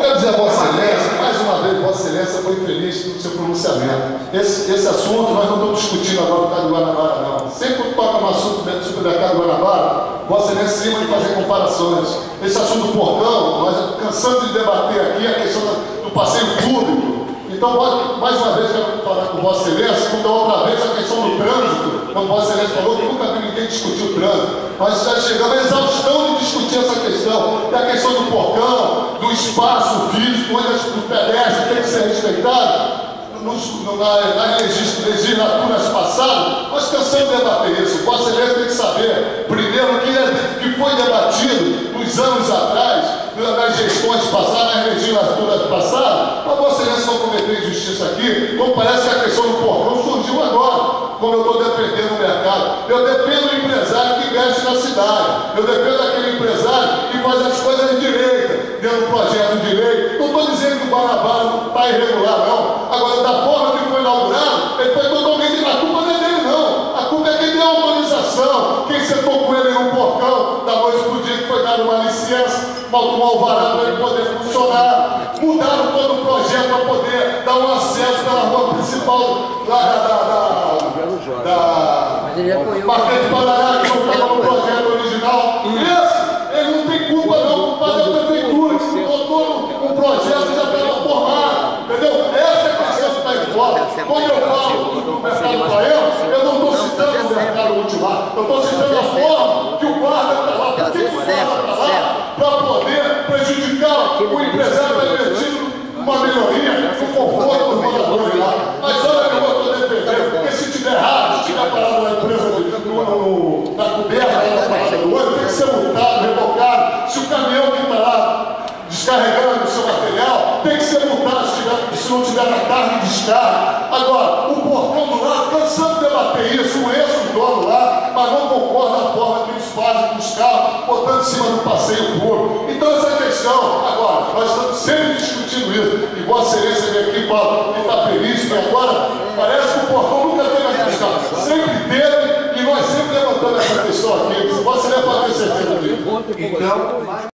quero dizer a Vossa Excelência, mais uma vez, Vossa Excelência foi feliz no seu pronunciamento. Esse assunto nós não estamos discutindo agora no caso do Guanabara, não. Sempre que toca no assunto do supermercado do Guanabara, Vossa Excelência se lembra de fazer comparações. Esse assunto do portão, nós cansamos de debater aqui a questão do passeio público. Então, mais uma vez, quero falar com Vossa Excelência, como da outra vez, a questão do trânsito, quando Vossa Excelência falou que nunca vi ninguém discutir o trânsito. Nós já chegamos à exaustão de discutir essa questão. E a questão do portão, do espaço físico, onde os pedestres têm que ser respeitados. Nas legislaturas passadas, nós cansamos de debater isso. Vossa Excelência tem que saber, primeiro, que foi debatido nos anos atrás, nas gestões passadas, nas legislaturas passadas, mas Vossa Excelência não cometeu injustiça aqui, como parece que a questão do portão surgiu agora, como eu estou defendendo o mercado. Eu defendo o empresário que investe na cidade, eu defendo aquele empresário que faz as coisas direitas, dentro do projeto de lei. Não estou dizendo que o Guanabara não está irregular, não. Agora, da forma que foi inaugurado, ele foi totalmente. A culpa não é dele, não. A culpa é quem deu a autorização, quem sentou com ele no portão da noite para o dia que foi dado uma licença, um alvará para ele poder funcionar. Mudaram todo o projeto para poder dar um acesso pela rua principal da Marquês de Paraná, que não estava no projeto original. Esse, ele não tem culpa, não. Culpa da prefeitura, que se botou um projeto já estava formado. Entendeu? Essa é a questão que está em fora. Quando eu falo do mercado para eu não estou citando o mercado multilar. Eu estou citando a forma que o guarda está lá. Por que o guarda está lá? Para poder prejudicar o empresário que está investindo uma melhoria no conforto dos moradores lá. Mas olha que eu estou defendendo, porque se tiver errado, se tiver parado na empresa na coberta, na parada do olho, tem que ser multado, rebocado. Se o caminhão que está lá descarregando o seu material, tem que ser multado se não tiver na carga de descarga. Agora, o portão do lado, cansando de debater isso, conheço o dono lá, mas não concordo da forma que eles fazem com os carros, botando em cima do passeio público. Então, essa questão, agora, nós estamos sempre discutindo isso, e Vossa Excelência vem aqui e fala que está feliz, que agora parece que o portão nunca teve a questão. Sempre teve, e nós sempre levantamos essa questão aqui. Vossa Excelência pode ter certeza disso. Então,